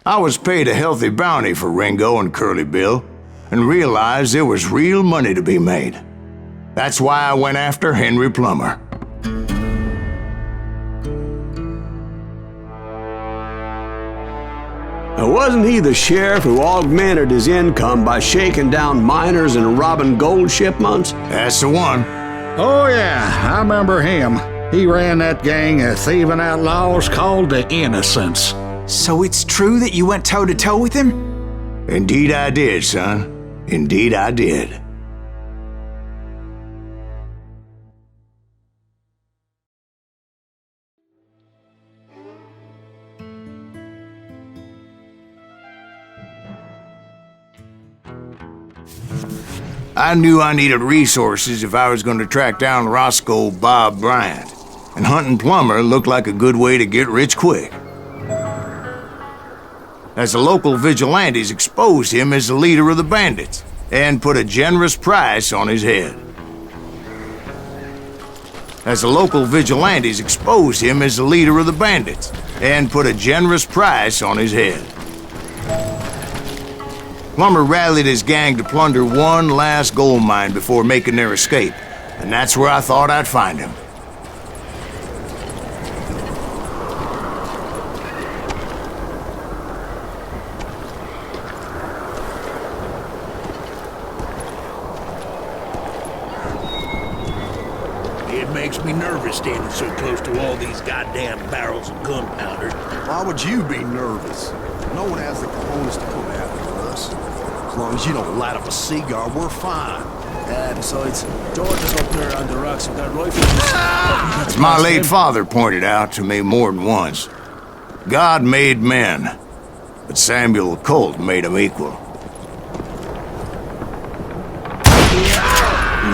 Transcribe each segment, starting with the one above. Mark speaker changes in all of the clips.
Speaker 1: I was paid a healthy bounty for Ringo and Curly Bill, and realized there was real money to be made. That's why I went after Henry Plummer.
Speaker 2: Now, wasn't he the sheriff who augmented his income by shaking down miners and robbing gold shipments?
Speaker 1: That's the one.
Speaker 3: Oh yeah, I remember him. He ran that gang of thieving outlaws called the Innocents.
Speaker 4: So it's true that you went toe-to-toe with him?
Speaker 1: Indeed I did, son. Indeed I did. I knew I needed resources if I was going to track down Roscoe Bob Bryant, and hunting Plummer looked like a good way to get rich quick. As the local vigilantes exposed him as the leader of the bandits, and put a generous price on his head. As the local vigilantes exposed him as the leader of the bandits, and put a generous price on his head. Plummer rallied his gang to plunder one last gold mine before making their escape, and that's where I thought I'd find him.
Speaker 5: It makes me nervous standing so close to all these goddamn barrels of gunpowder.
Speaker 6: Why would you be nervous? No one has the cojones to come after us. As long as you don't light up a cigar, we're fine.
Speaker 7: Besides, George is up there on the rocks with that rifle.
Speaker 1: As my late father pointed out to me more than once, God made men, but Samuel Colt made them equal.
Speaker 5: Who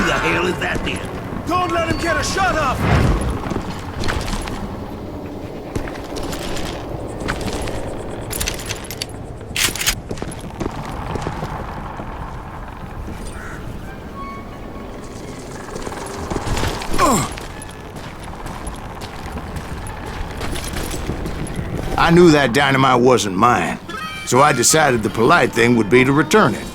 Speaker 5: the hell is that then?
Speaker 7: Don't let him get a shot off!
Speaker 1: I knew that dynamite wasn't mine, so I decided the polite thing would be to return it.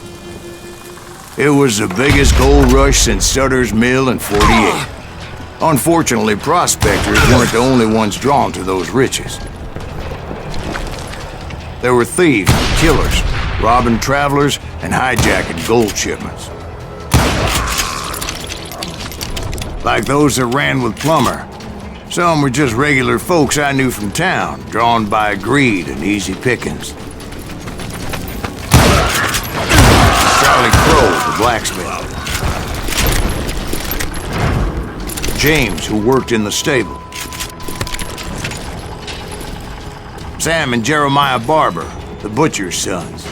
Speaker 1: It was the biggest gold rush since Sutter's Mill in '48. Unfortunately, prospectors weren't the only ones drawn to those riches. There were thieves and killers, robbing travelers and hijacking gold shipments. Like those that ran with Plummer. Some were just regular folks I knew from town, drawn by greed and easy pickings. Charlie Crow, the blacksmith. James, who worked in the stable. Sam and Jeremiah Barber, the butcher's sons.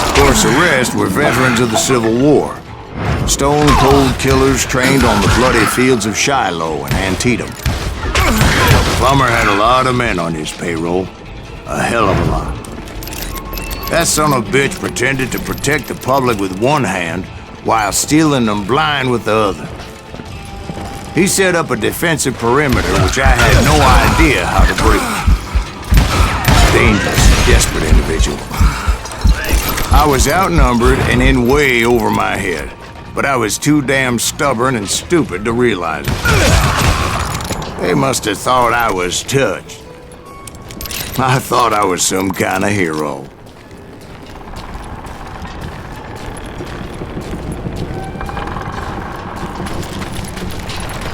Speaker 1: Of course, the rest were veterans of the Civil War. Stone-cold killers trained on the bloody fields of Shiloh and Antietam. Plummer had a lot of men on his payroll. A hell of a lot. That son of a bitch pretended to protect the public with one hand while stealing them blind with the other. He set up a defensive perimeter which I had no idea how to break. Dangerous, desperate individual. I was outnumbered and in way over my head. But I was too damn stubborn and stupid to realize it. They must have thought I was touched. I thought I was some kind of hero.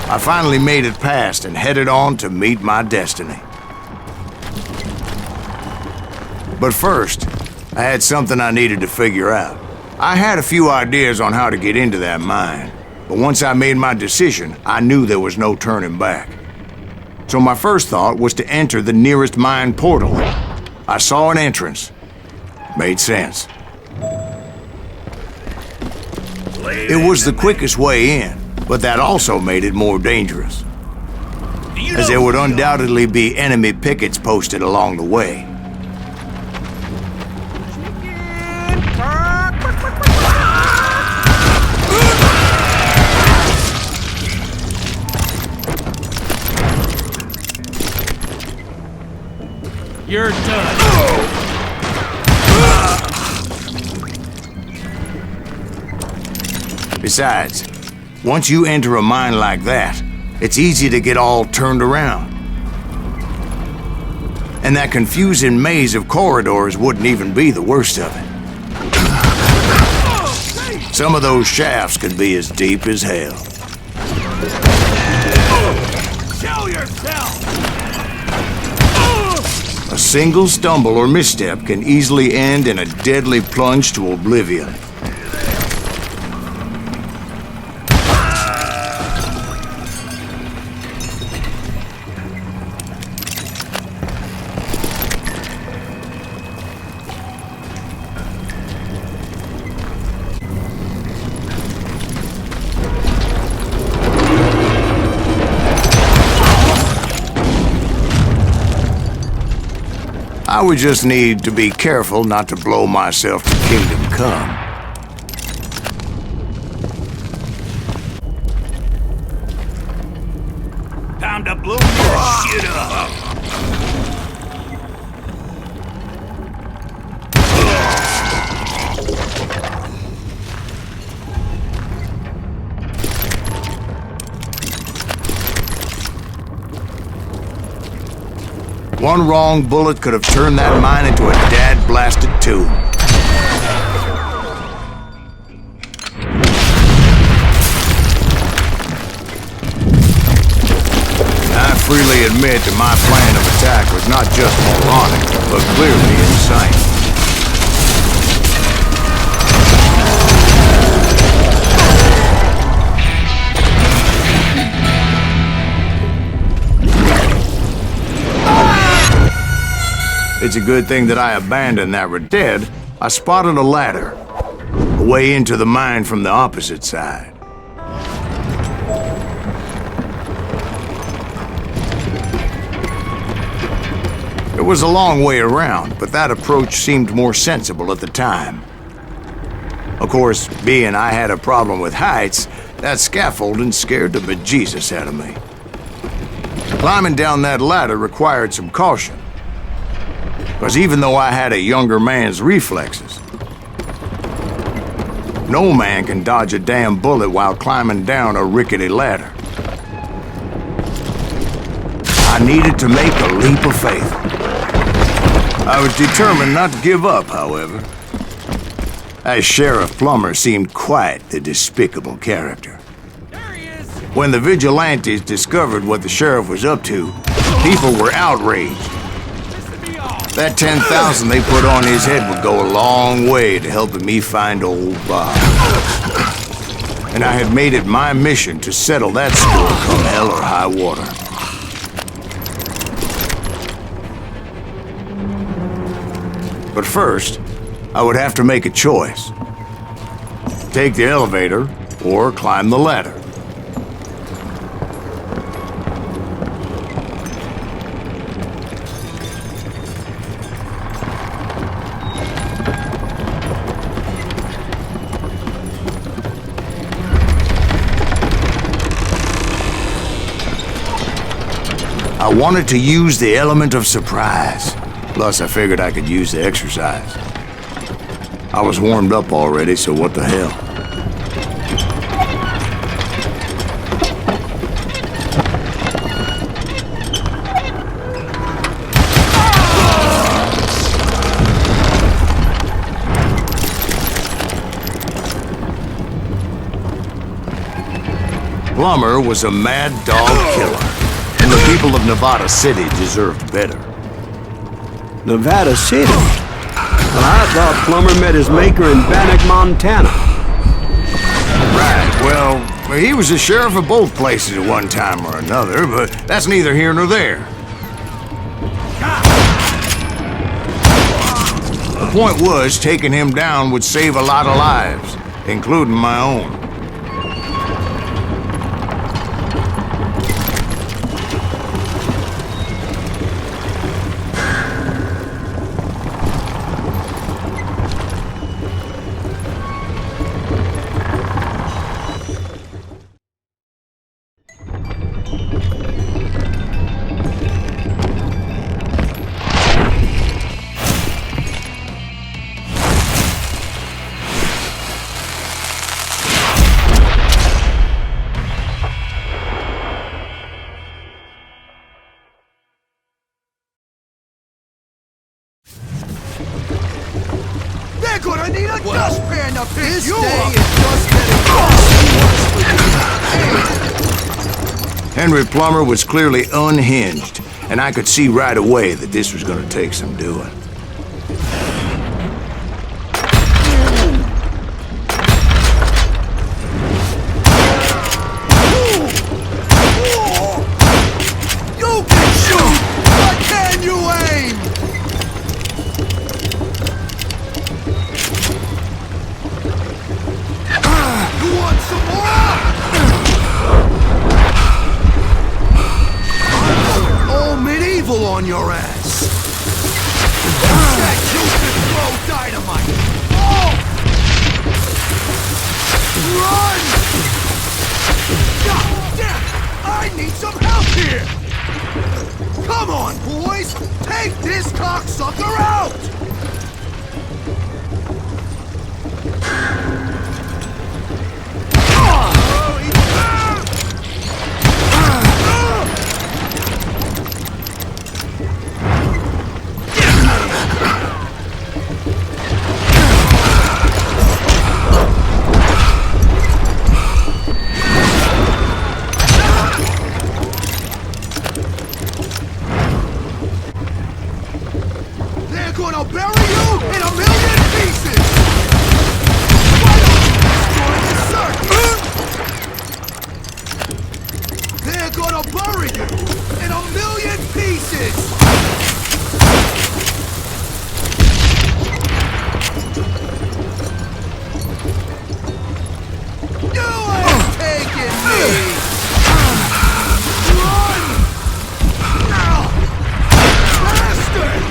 Speaker 1: I finally made it past and headed on to meet my destiny. But first, I had something I needed to figure out. I had a few ideas on how to get into that mine, but once I made my decision, I knew there was no turning back. So my first thought was to enter the nearest mine portal. I saw an entrance. Made sense. It was the quickest way in, but that also made it more dangerous, as there would undoubtedly be enemy pickets posted along the way.
Speaker 7: You're done.
Speaker 1: Besides, once you enter a mine like that, it's easy to get all turned around. And that confusing maze of corridors wouldn't even be the worst of it. Some of those shafts could be as deep as hell.
Speaker 5: Show yourself!
Speaker 1: A single stumble or misstep can easily end in a deadly plunge to oblivion. I would just need to be careful not to blow myself to kingdom come.
Speaker 5: Time to blow your shit up!
Speaker 1: One wrong bullet could have turned that mine into a dad-blasted tomb. I freely admit that my plan of attack was not just moronic, but clearly insane. It's a good thing that I abandoned that dead. I spotted a ladder, a way into the mine from the opposite side. It was a long way around, but that approach seemed more sensible at the time. Of course, being I had a problem with heights, that scaffolding scared the bejesus out of me. Climbing down that ladder required some caution. Because even though I had a younger man's reflexes, no man can dodge a damn bullet while climbing down a rickety ladder. I needed to make a leap of faith. I was determined not to give up, however, as Sheriff Plummer seemed quite the despicable character. When the vigilantes discovered what the sheriff was up to, people were outraged. That 10,000 they put on his head would go a long way to helping me find old Bob. And I had made it my mission to settle that score come hell or high water. But first, I would have to make a choice. Take the elevator or climb the ladder. I wanted to use the element of surprise. Plus, I figured I could use the exercise. I was warmed up already, so what the hell? Plummer was a mad dog killer. And the people of Nevada City deserved better.
Speaker 2: Nevada City? Well, I thought Plummer met his maker in Bannock, Montana.
Speaker 1: Right, well, he was the sheriff of both places at one time or another, but that's neither here nor there. The point was, taking him down would save a lot of lives, including my own.
Speaker 6: dustpan to pick
Speaker 7: This
Speaker 6: you
Speaker 7: day
Speaker 6: up!
Speaker 7: is just getting
Speaker 1: Henry Plummer was clearly unhinged, and I could see right away that this was going to take some doing.
Speaker 6: You can shoot, but can you aim? You want some more? All medieval on your ass. That you can throw dynamite. Oh! Run! God damn! I need some help here! Come on, boys! Take this cocksucker out! They're gonna bury you in a million pieces! Why don't you destroy the circus? They're gonna bury you in a million pieces! You ain't taking me! Run! Bastard!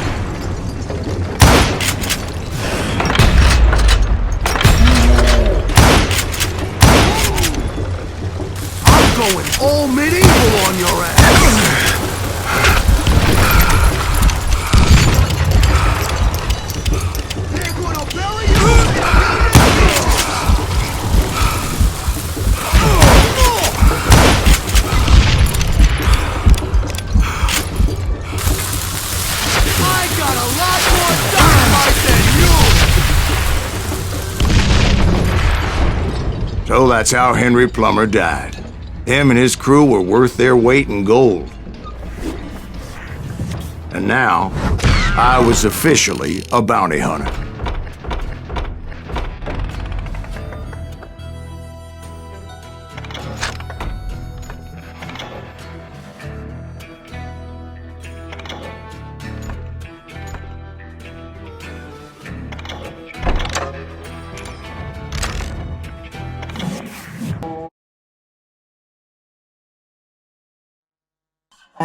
Speaker 6: I'm going all medieval on your ass! They're gonna bury you in a million pieces! I got a lot more dynamite than you!
Speaker 1: So that's how Henry Plummer died. Him and his crew were worth their weight in gold. And now, I was officially a bounty hunter.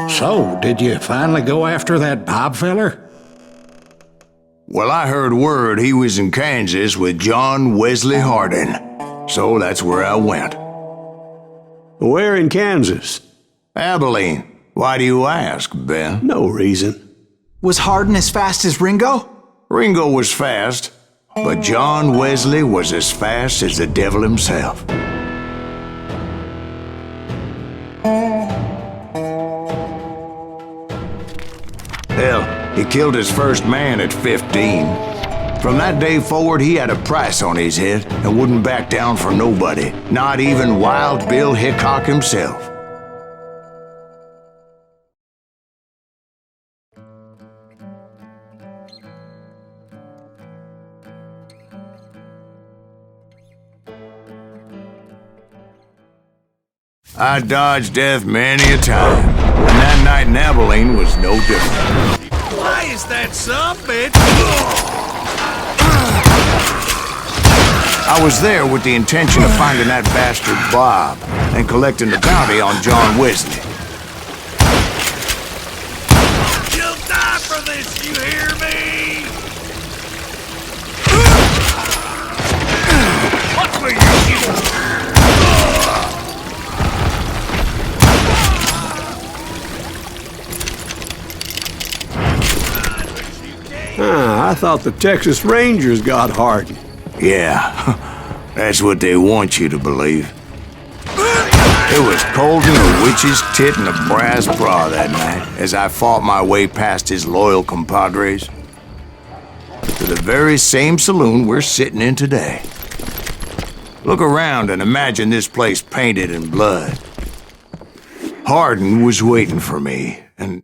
Speaker 3: So, did you finally go after that Bob feller?
Speaker 1: Well, I heard word he was in Kansas with John Wesley Hardin. So that's where I went.
Speaker 2: Where in Kansas?
Speaker 1: Abilene. Why do you ask, Ben?
Speaker 2: No reason.
Speaker 4: Was Hardin as fast as Ringo?
Speaker 1: Ringo was fast, but John Wesley was as fast as the devil himself. Hell, he killed his first man at 15. From that day forward, he had a price on his head and wouldn't back down for nobody, not even Wild Bill Hickok himself. I dodged death many a time, and that night in Abilene was no different.
Speaker 5: Why is that son, bitch?
Speaker 1: I was there with the intention of finding that bastard Bob and collecting the bounty on John Wesley.
Speaker 5: You'll die for this, you hear me? Watch where you're shooting.
Speaker 2: I thought the Texas Rangers got Hardin.
Speaker 1: Yeah, that's what they want you to believe. It was colder than a witch's tit and a brass bra that night as I fought my way past his loyal compadres. to the very same saloon we're sitting in today. Look around and imagine this place painted in blood. Hardin was waiting for me, and...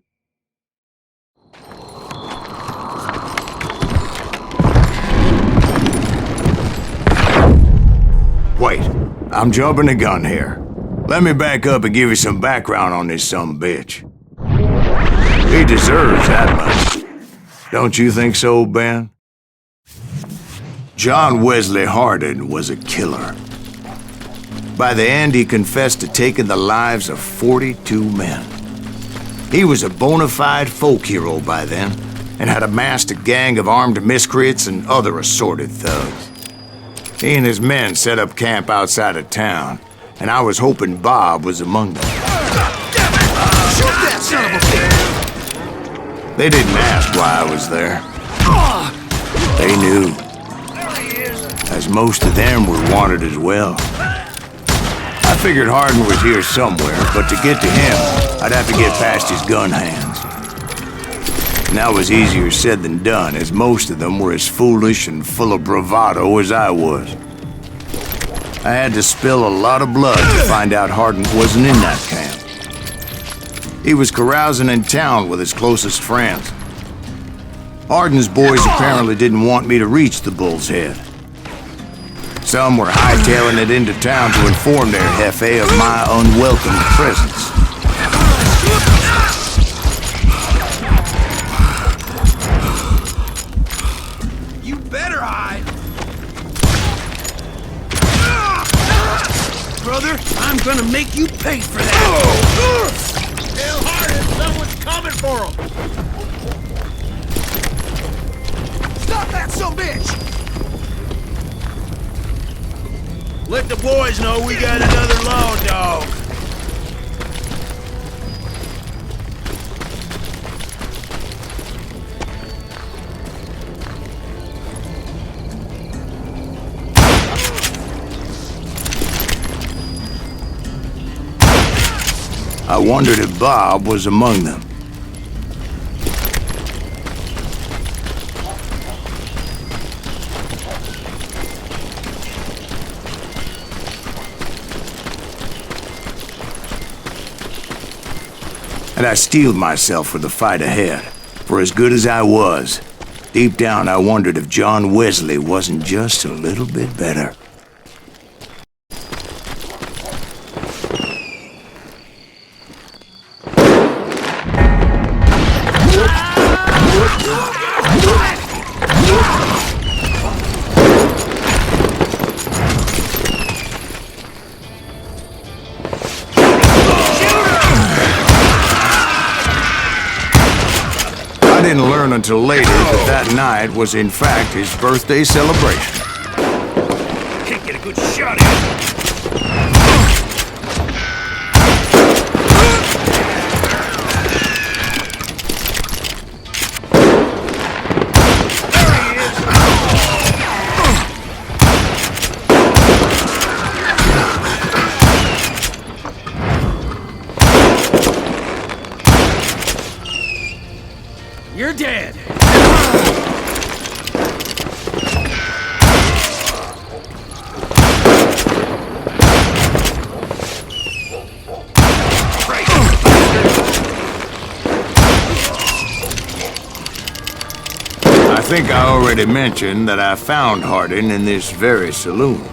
Speaker 1: Wait, I'm jumping the gun here. Let me back up and give you some background on this sumbitch. He deserves that much. Don't you think so, Ben? John Wesley Hardin was a killer. By the end, he confessed to taking the lives of 42 men. He was a bona fide folk hero by then, and had amassed a gang of armed miscreants and other assorted thugs. He and his men set up camp outside of town, and I was hoping Bob was among them.
Speaker 6: Shoot that son of a bitch!
Speaker 1: They didn't ask why I was there. They knew, as most of them were wanted as well. I figured Hardin was here somewhere, but to get to him, I'd have to get past his gun hands. And that was easier said than done, as most of them were as foolish and full of bravado as I was. I had to spill a lot of blood to find out Hardin wasn't in that camp. He was carousing in town with his closest friends. Hardin's boys apparently didn't want me to reach the Bull's Head. Some were hightailing it into town to inform their jefe of my unwelcome presence.
Speaker 6: You better hide! Brother, I'm gonna make you pay for that!
Speaker 5: Tell Hardin someone's coming for him!
Speaker 6: Stop that sumbitch!
Speaker 5: Let the boys know we got another law dog.
Speaker 1: I wondered if Bob was among them. And I steeled myself for the fight ahead. For as good as I was, deep down I wondered if John Wesley wasn't just a little bit better. I didn't learn until later that that night was in fact his birthday celebration.
Speaker 5: Can't get a good shot at him.
Speaker 7: You're dead.
Speaker 1: I think I already mentioned that I found Hardin in this very saloon.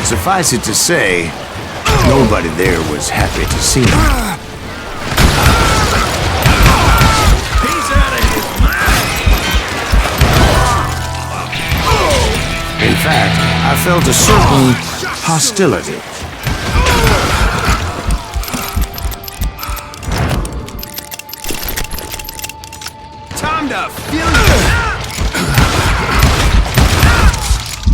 Speaker 1: Suffice it to say, nobody there was happy to see me.
Speaker 5: He's out of his mind!
Speaker 1: In fact, I felt a certain hostility.
Speaker 6: Time to feel you!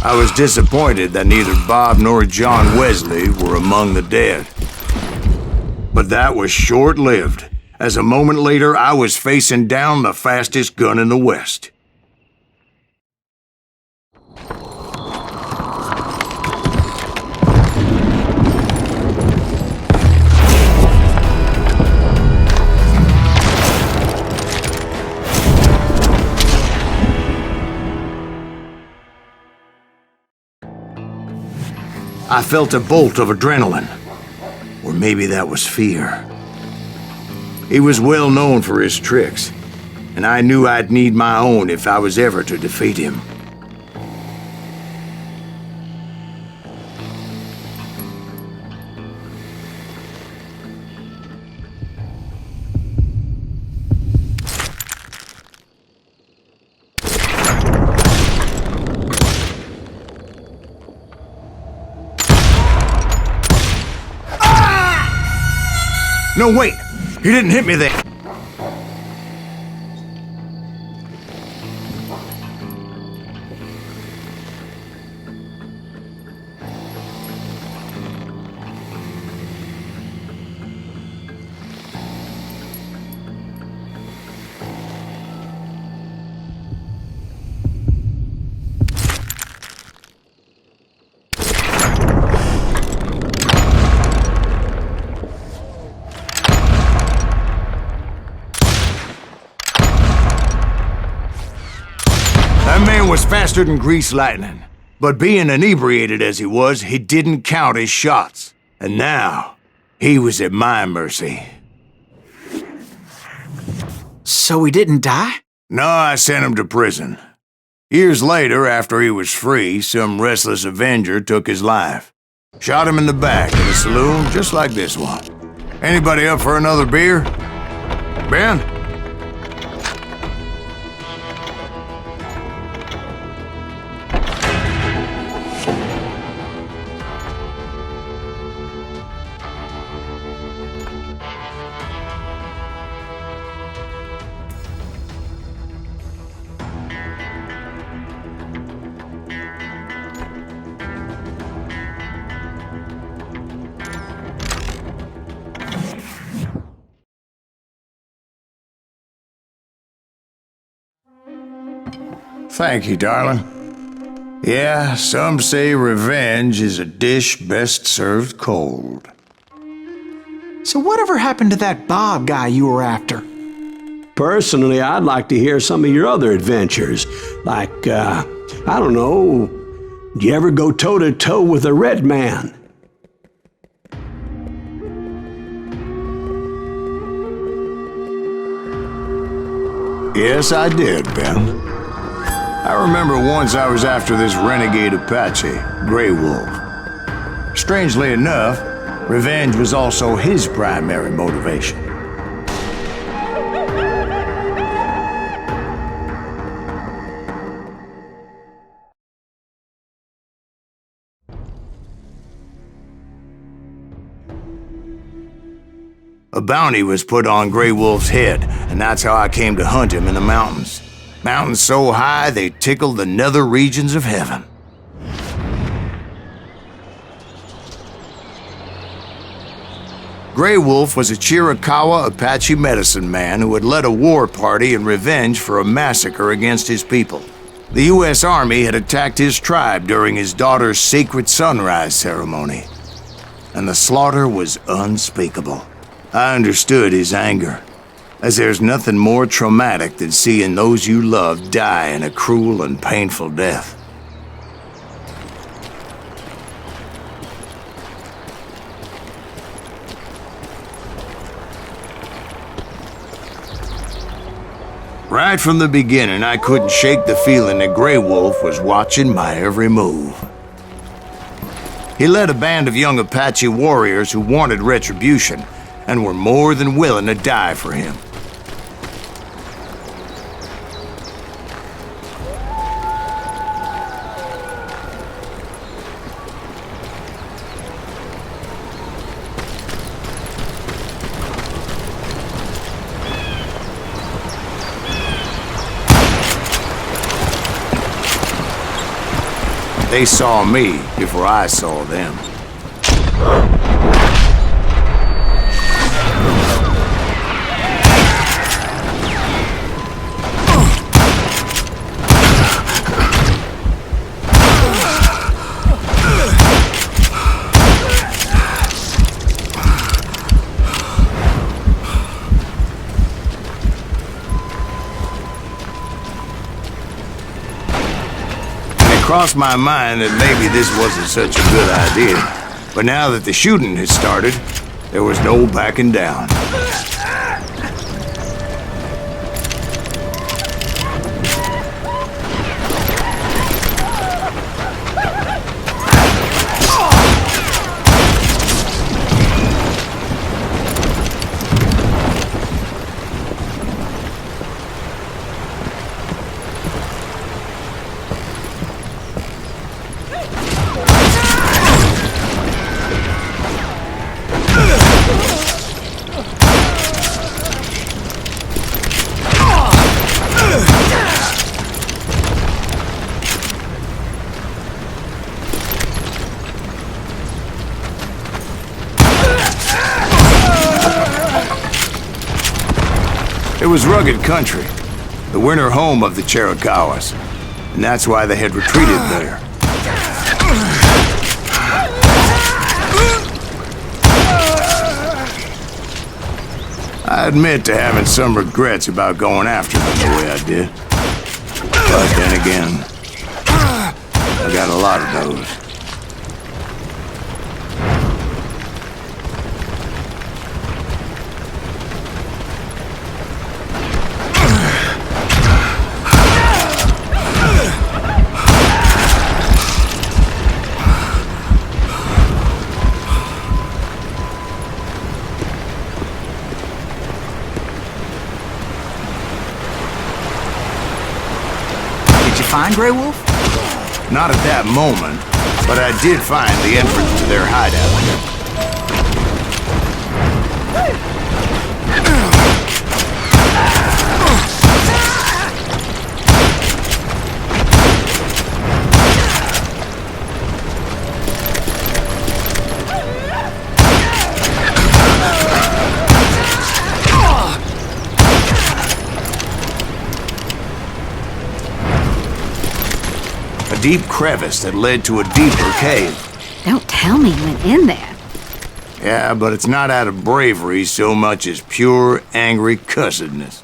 Speaker 1: I was disappointed that neither Bob nor John Wesley were among the dead. But that was short-lived, as a moment later I was facing down the fastest gun in the West. I felt a bolt of adrenaline. Or maybe that was fear. He was well known for his tricks, and I knew I'd need my own if I was ever to defeat him. No, wait! He didn't hit me there! That man was faster than greased lightning. But being inebriated as he was, he didn't count his shots. And now, he was at my mercy.
Speaker 4: So he didn't die?
Speaker 1: No, I sent him to prison. Years later, after he was free, some restless Avenger took his life. Shot him in the back in a saloon just like this one. Anybody up for another beer? Ben? Thank you, darling. Yeah, some say revenge is a dish best served cold.
Speaker 4: So whatever happened to that Bob guy you were after?
Speaker 2: Personally, I'd like to hear some of your other adventures. Like, I don't know, did you ever go toe-to-toe with a red man?
Speaker 1: Yes, I did, Ben. I remember once I was after this renegade Apache, Grey Wolf. Strangely enough, revenge was also his primary motivation. A bounty was put on Grey Wolf's head, and that's how I came to hunt him in the mountains. Mountains so high they tickled the nether regions of heaven. Grey Wolf was a Chiricahua Apache medicine man who had led a war party in revenge for a massacre against his people. The U.S. Army had attacked his tribe during his daughter's sacred sunrise ceremony, and the slaughter was unspeakable. I understood his anger, as there's nothing more traumatic than seeing those you love die in a cruel and painful death. Right from the beginning, I couldn't shake the feeling that Grey Wolf was watching my every move. He led a band of young Apache warriors who wanted retribution and were more than willing to die for him. They saw me before I saw them. crossed my mind that maybe this wasn't such a good idea. But now that the shooting had started, there was no backing down. It was rugged country, the winter home of the Chiricahuas, and that's why they had retreated there. I admit to having some regrets about going after them the way I did. But then again, I got a lot of those.
Speaker 4: Find Grey Wolf?
Speaker 1: Not at that moment, but I did find the entrance to their hideout. A deep crevice that led to a deeper cave.
Speaker 8: Don't tell me you went in there.
Speaker 1: Yeah, but it's not out of bravery so much as pure, angry cussedness.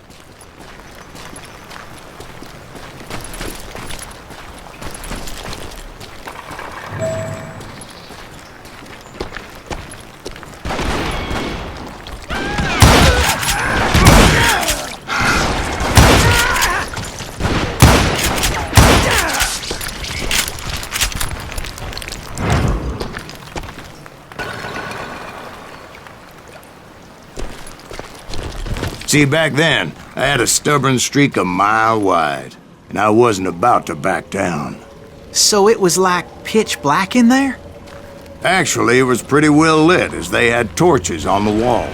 Speaker 1: See, back then, I had a stubborn streak a mile wide, and I wasn't about to back down.
Speaker 4: So it was like pitch black in there?
Speaker 1: Actually, it was pretty well lit, as they had torches on the walls.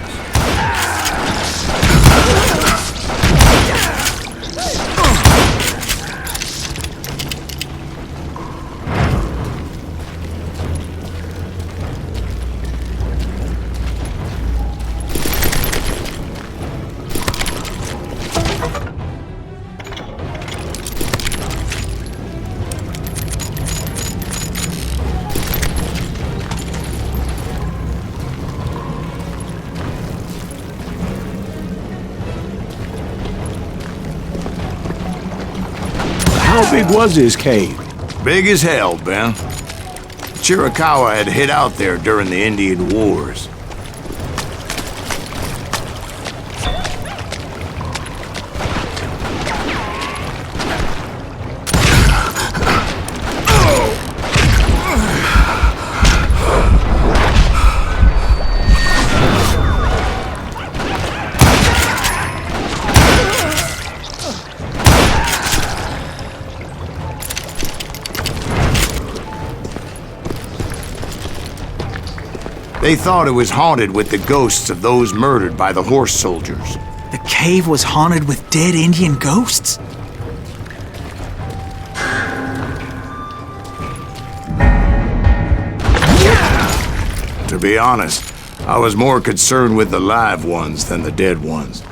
Speaker 2: How big was this cave?
Speaker 1: Big as hell, Ben. Chiricahua had hid out there during the Indian Wars. They thought it was haunted with the ghosts of those murdered by the horse soldiers.
Speaker 4: The cave was haunted with dead Indian ghosts?
Speaker 1: To be honest, I was more concerned with the live ones than the dead ones.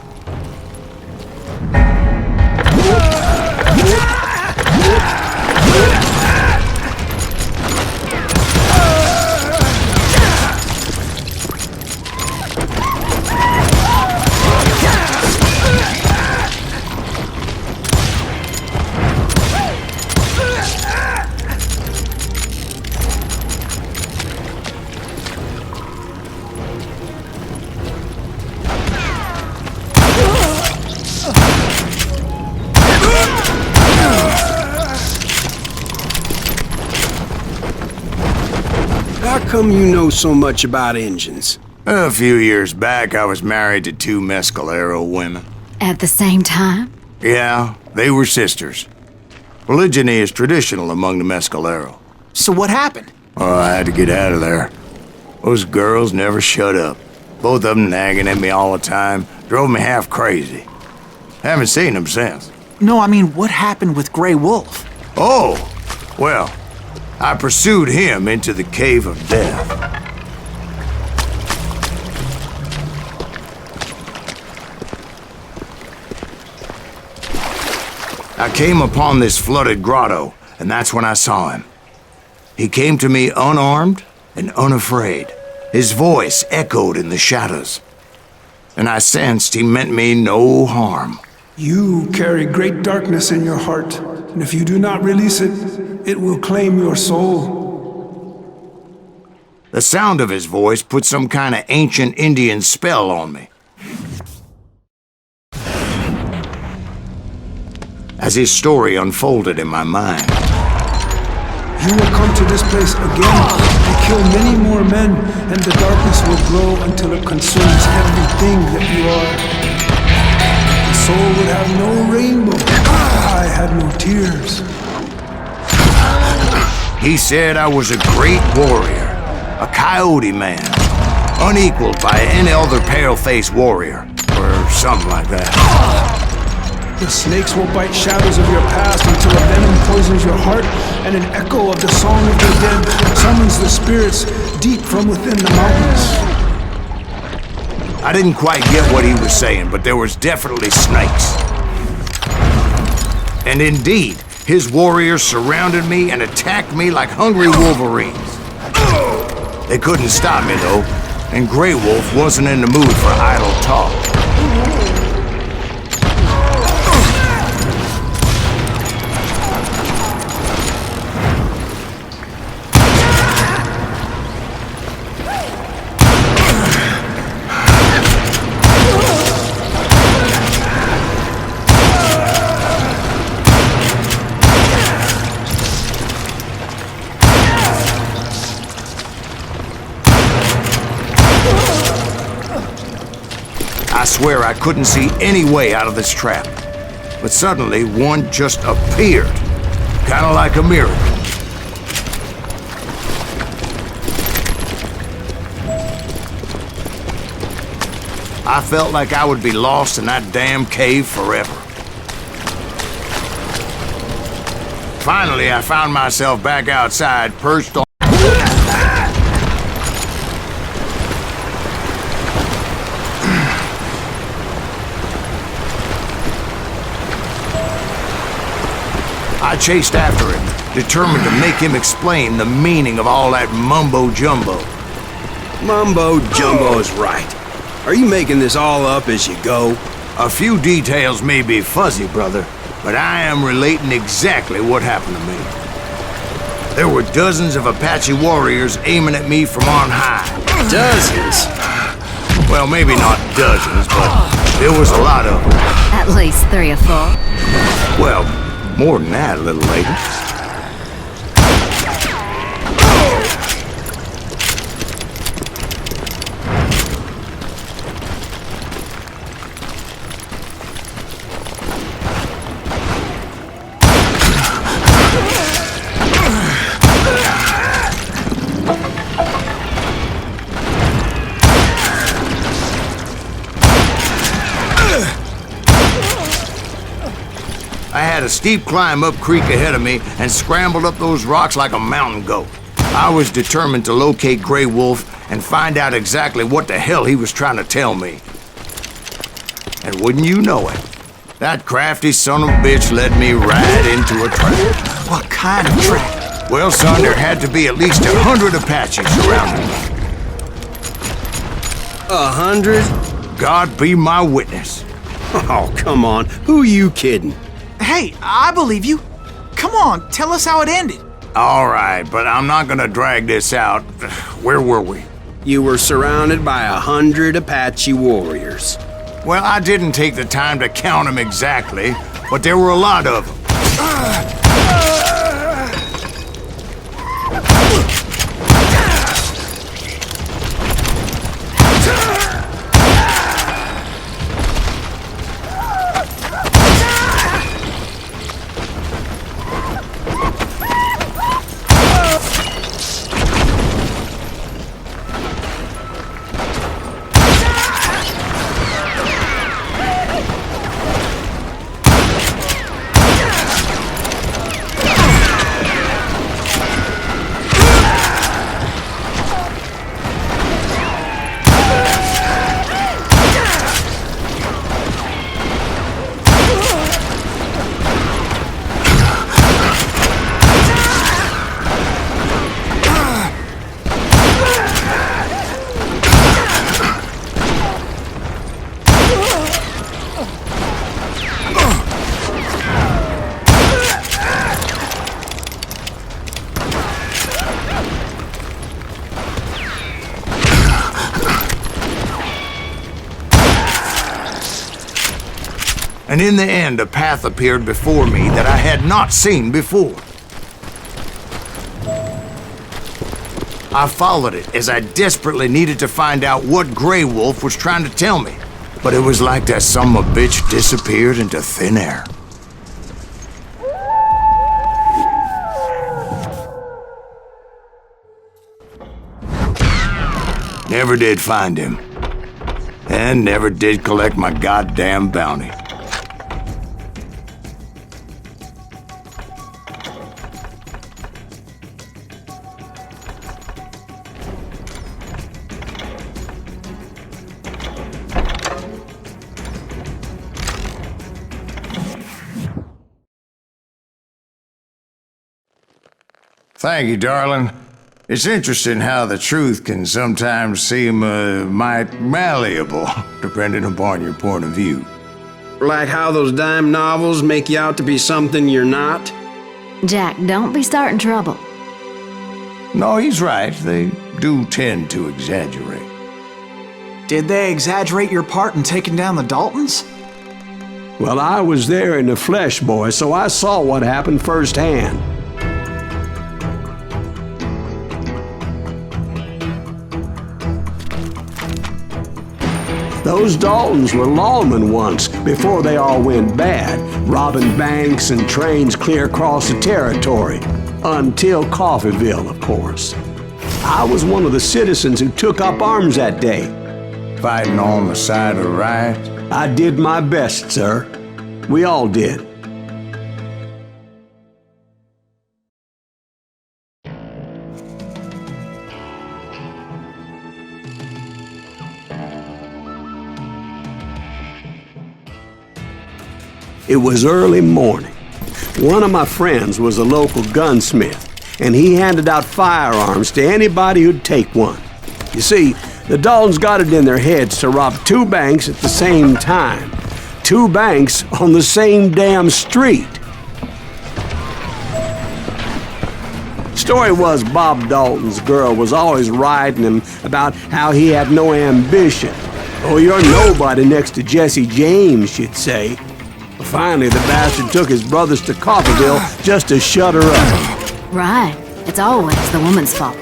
Speaker 9: How come you know so much about engines?
Speaker 1: A few years back, I was married to two Mescalero women.
Speaker 8: At the same time?
Speaker 1: Yeah, they were sisters. Polygyny is traditional among the Mescalero.
Speaker 4: So what happened?
Speaker 1: Oh, I had to get out of there. Those girls never shut up. Both of them nagging at me all the time. Drove me half crazy. Haven't seen them since.
Speaker 4: No, I mean, what happened with Grey Wolf?
Speaker 1: Oh, well, I pursued him into the Cave of Death. I came upon this flooded grotto, and that's when I saw him. He came to me unarmed and unafraid. His voice echoed in the shadows, and I sensed he meant me no harm.
Speaker 10: You carry great darkness in your heart, and if you do not release it, it will claim your soul.
Speaker 1: The sound of his voice put some kind of ancient Indian spell on me. As his story unfolded in my mind,
Speaker 10: You will come to this place again and kill many more men, and the darkness will grow until it consumes everything that you are. The soul would have no rainbow. I had no tears.
Speaker 1: he said I was a great warrior, a coyote man, unequaled by any other pale-faced warrior, or something like that.
Speaker 10: The snakes will bite shadows of your past until a venom poisons your heart, and an echo of the song of the dead summons the spirits deep from within the mountains.
Speaker 1: I didn't quite get what he was saying, but there was definitely snakes. And indeed, his warriors surrounded me and attacked me like hungry wolverines. They couldn't stop me, though, and Grey Wolf wasn't in the mood for idle talk. I swear I couldn't see any way out of this trap. But suddenly, one just appeared. Kind of like a miracle. I felt like I would be lost in that damn cave forever. Finally, I found myself back outside, perched on... I chased after him, determined to make him explain the meaning of all that mumbo-jumbo.
Speaker 9: Mumbo-jumbo is right. Are you making this all up as you go?
Speaker 1: A few details may be fuzzy, brother, but I am relating exactly what happened to me. There were dozens of Apache warriors aiming at me from on high.
Speaker 9: Dozens?
Speaker 1: Well, maybe not dozens, but there was a lot of them.
Speaker 8: At least 3 or 4.
Speaker 1: Well, more than that a little later. I had a steep climb up creek ahead of me and scrambled up those rocks like a mountain goat. I was determined to locate Grey Wolf and find out exactly what the hell he was trying to tell me. And wouldn't you know it, that crafty son of a bitch led me right into a trap.
Speaker 4: What kind of trap?
Speaker 1: Well, son, there had to be at least 100 Apaches surrounding me.
Speaker 9: 100?
Speaker 1: God be my witness.
Speaker 9: Oh, come on. Who are you kidding?
Speaker 4: Hey, I believe you. Come on, tell us how it ended.
Speaker 1: All right, but I'm not gonna drag this out. Where were we?
Speaker 9: You were surrounded by 100 Apache warriors.
Speaker 1: Well, I didn't take the time to count them exactly, but there were a lot of them. and in the end a path appeared before me that I had not seen before. I followed it as I desperately needed to find out what Grey Wolf was trying to tell me. But it was like that son of a bitch disappeared into thin air. Never did find him. And never did collect my goddamn bounty. Thank you, darling. It's interesting how the truth can sometimes seem might malleable, depending upon your point of view.
Speaker 9: Like how those dime novels make you out to be something you're not?
Speaker 8: Jack, don't be starting trouble.
Speaker 1: No, he's right. They do tend to exaggerate.
Speaker 4: Did they exaggerate your part in taking down the Daltons?
Speaker 2: Well, I was there in the flesh, boy, so I saw what happened firsthand. Those Daltons were lawmen once, before they all went bad, robbing banks and trains clear across the territory. Until Coffeeville, of course. I was one of the citizens who took up arms that day.
Speaker 1: Fighting on the side of right?
Speaker 2: I did my best, sir. We all did. It was early morning. One of my friends was a local gunsmith, and he handed out firearms to anybody who'd take one. You see, the Daltons got it in their heads to rob 2 banks at the same time. 2 banks on the same damn street. Story was Bob Dalton's girl was always riding him about how he had no ambition. Oh, you're nobody next to Jesse James, she'd say. Finally, the bastard took his brothers to Coffeeville just to shut her up.
Speaker 8: Right. It's always the woman's fault.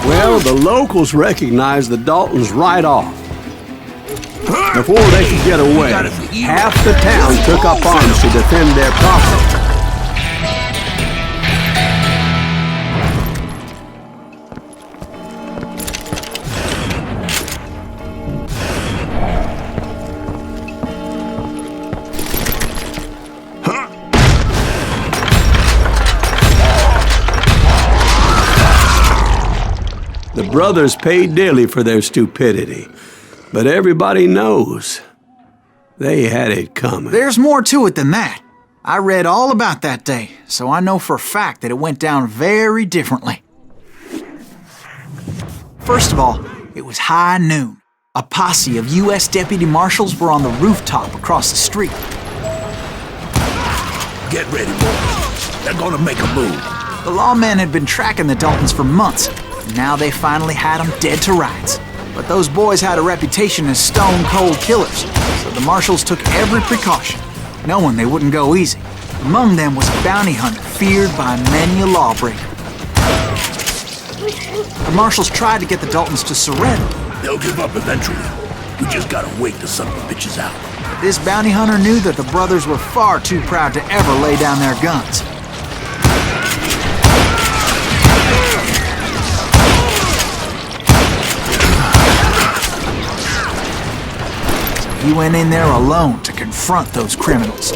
Speaker 2: Well, the locals recognized the Daltons right off. Before they could get away, half the town took up arms to defend their property. The brothers paid dearly for their stupidity, but everybody knows they had it coming.
Speaker 4: There's more to it than that. I read all about that day, so I know for a fact that it went down very differently. First of all, it was high noon. A posse of U.S. deputy marshals were on the rooftop across the street.
Speaker 5: Get ready, boys. They're gonna make a move.
Speaker 4: The lawmen had been tracking the Daltons for months. Now they finally had them dead to rights. But those boys had a reputation as stone-cold killers, so the marshals took every precaution, knowing they wouldn't go easy. Among them was a bounty hunter feared by many a lawbreaker. The marshals tried to get the Daltons to surrender.
Speaker 5: They'll give up eventually. We just gotta wait the son of the bitches out.
Speaker 4: But this bounty hunter knew that the brothers were far too proud to ever lay down their guns. He went in there alone to confront those criminals.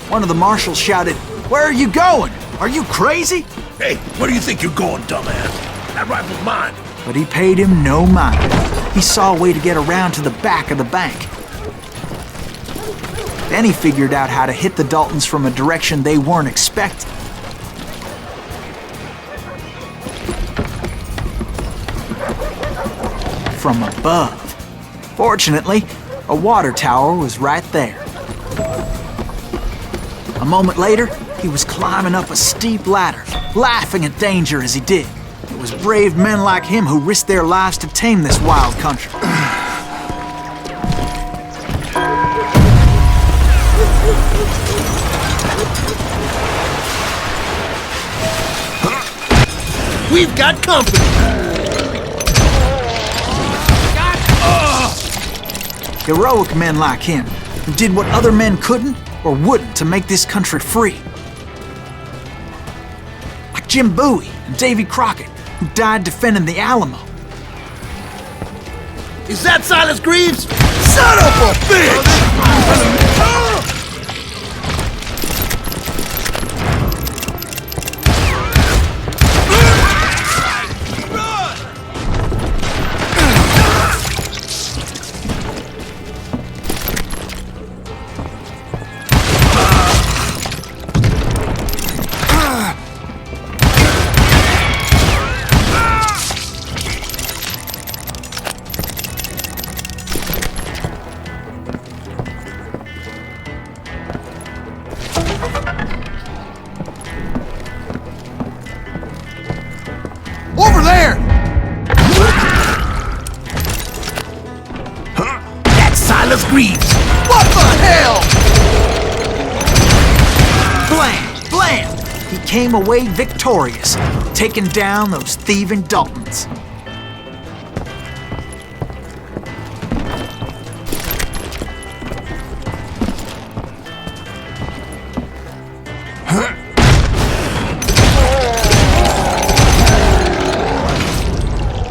Speaker 4: One of the marshals shouted, "Where are you going? Are you crazy?"
Speaker 5: Hey, where do you think you're going, dumbass? That rifle's mine.
Speaker 4: But he paid him no mind. He saw a way to get around to the back of the bank. Then he figured out how to hit the Daltons from a direction they weren't expecting. From above. Fortunately, a water tower was right there. A moment later, He was climbing up a steep ladder, laughing at danger as he did. It was brave men like him who risked their lives to tame this wild country.
Speaker 5: We've got company!
Speaker 4: Heroic men like him, who did what other men couldn't or wouldn't to make this country free. Like Jim Bowie and Davy Crockett, who died defending the Alamo.
Speaker 5: Is that Silas Greaves? Son of a bitch! Over there! That's Silas Greaves! What the hell?
Speaker 4: Blam! Blam! He came away victorious, taking down those thieving Daltons.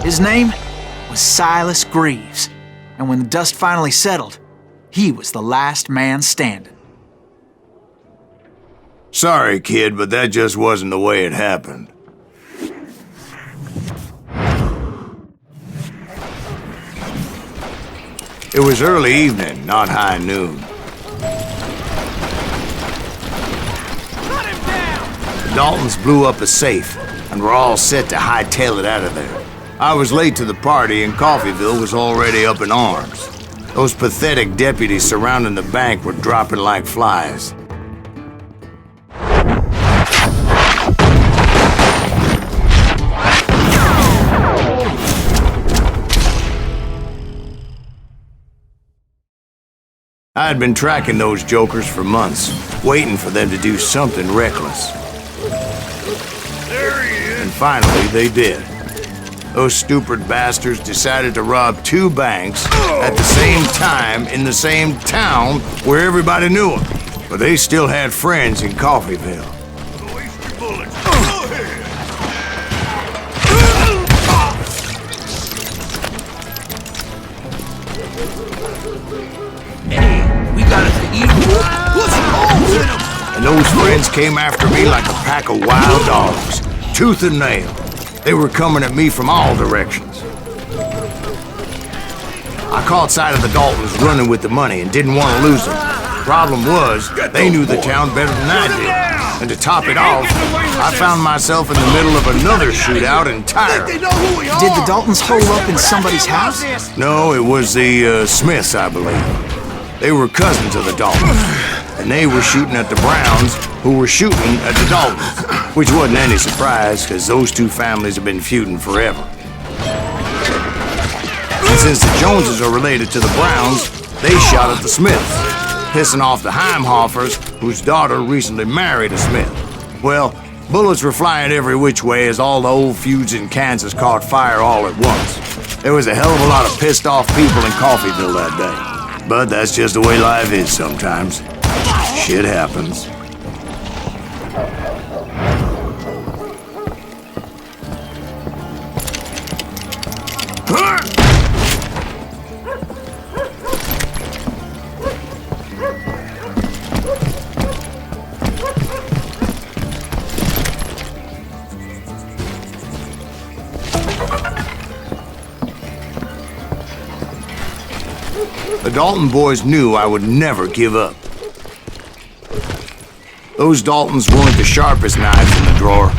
Speaker 4: His name was Silas Greaves, and when the dust finally settled, he was the last man standing.
Speaker 1: Sorry, kid, but that just wasn't the way it happened. It was early evening, not high noon. The Daltons blew up a safe, and were all set to hightail it out of there. I was late to the party, and Coffeyville was already up in arms. Those pathetic deputies surrounding the bank were dropping like flies. I had been tracking those jokers for months, waiting for them to do something reckless. There he is! And finally, they did. Those stupid bastards decided to rob 2 banks at the same time in the same town where everybody knew them. But they still had friends in Coffeyville. Waste your bullets. Go ahead.
Speaker 5: Hey, we got us an equal. Put some holes in them!
Speaker 1: And those friends came after me like a pack of wild dogs, tooth and nail. They were coming at me from all directions. I caught sight of the Daltons running with the money and didn't want to lose them. Problem was, they knew the town better than I did. And to top it off, I found myself in the middle of another shootout in Tyre.
Speaker 4: Did the Daltons hole up in somebody's house?
Speaker 1: No, it was the Smiths, I believe. They were cousins of the Daltons, and they were shooting at the Browns, who were shooting at the Daltons. Which wasn't any surprise, because those 2 families have been feuding forever. And since the Joneses are related to the Browns, they shot at the Smiths, pissing off the Heimhoffers, whose daughter recently married a Smith. Well, bullets were flying every which way as all the old feuds in Kansas caught fire all at once. There was a hell of a lot of pissed off people in Coffeyville that day. But that's just the way life is sometimes. Shit happens. The Dalton boys knew I would never give up. Those Daltons weren't the sharpest knives in the drawer,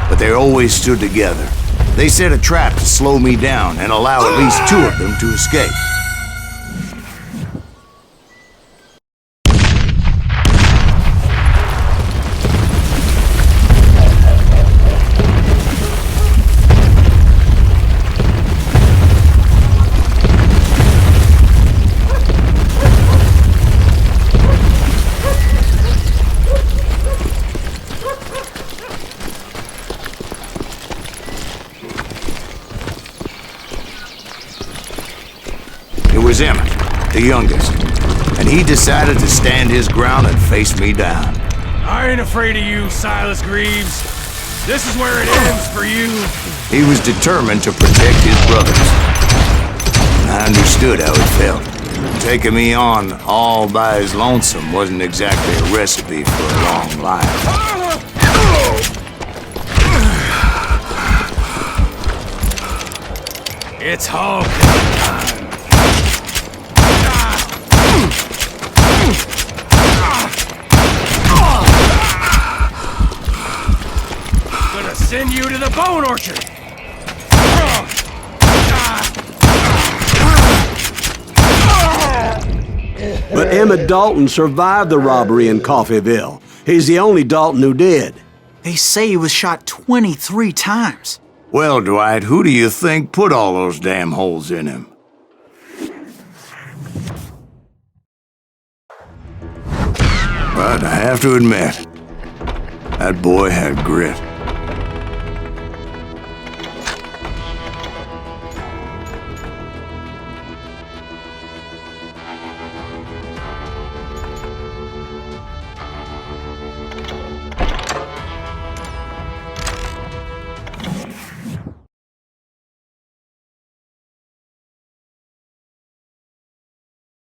Speaker 1: but they always stood together. They set a trap to slow me down and allow at least 2 of them to escape. It was Emmett, the youngest, and he decided to stand his ground and face me down.
Speaker 7: I ain't afraid of you, Silas Greaves. This is where it ends for you.
Speaker 1: He was determined to protect his brothers. I understood how he felt. Taking me on all by his lonesome wasn't exactly a recipe for a long life.
Speaker 7: It's hog time. Gonna send you to the bone orchard.
Speaker 2: But Emmett Dalton survived the robbery in Coffeyville. He's the only Dalton who did.
Speaker 4: They say he was shot 23 times.
Speaker 1: Well, Dwight, who do you think put all those damn holes in him? But I have to admit, that boy had grit.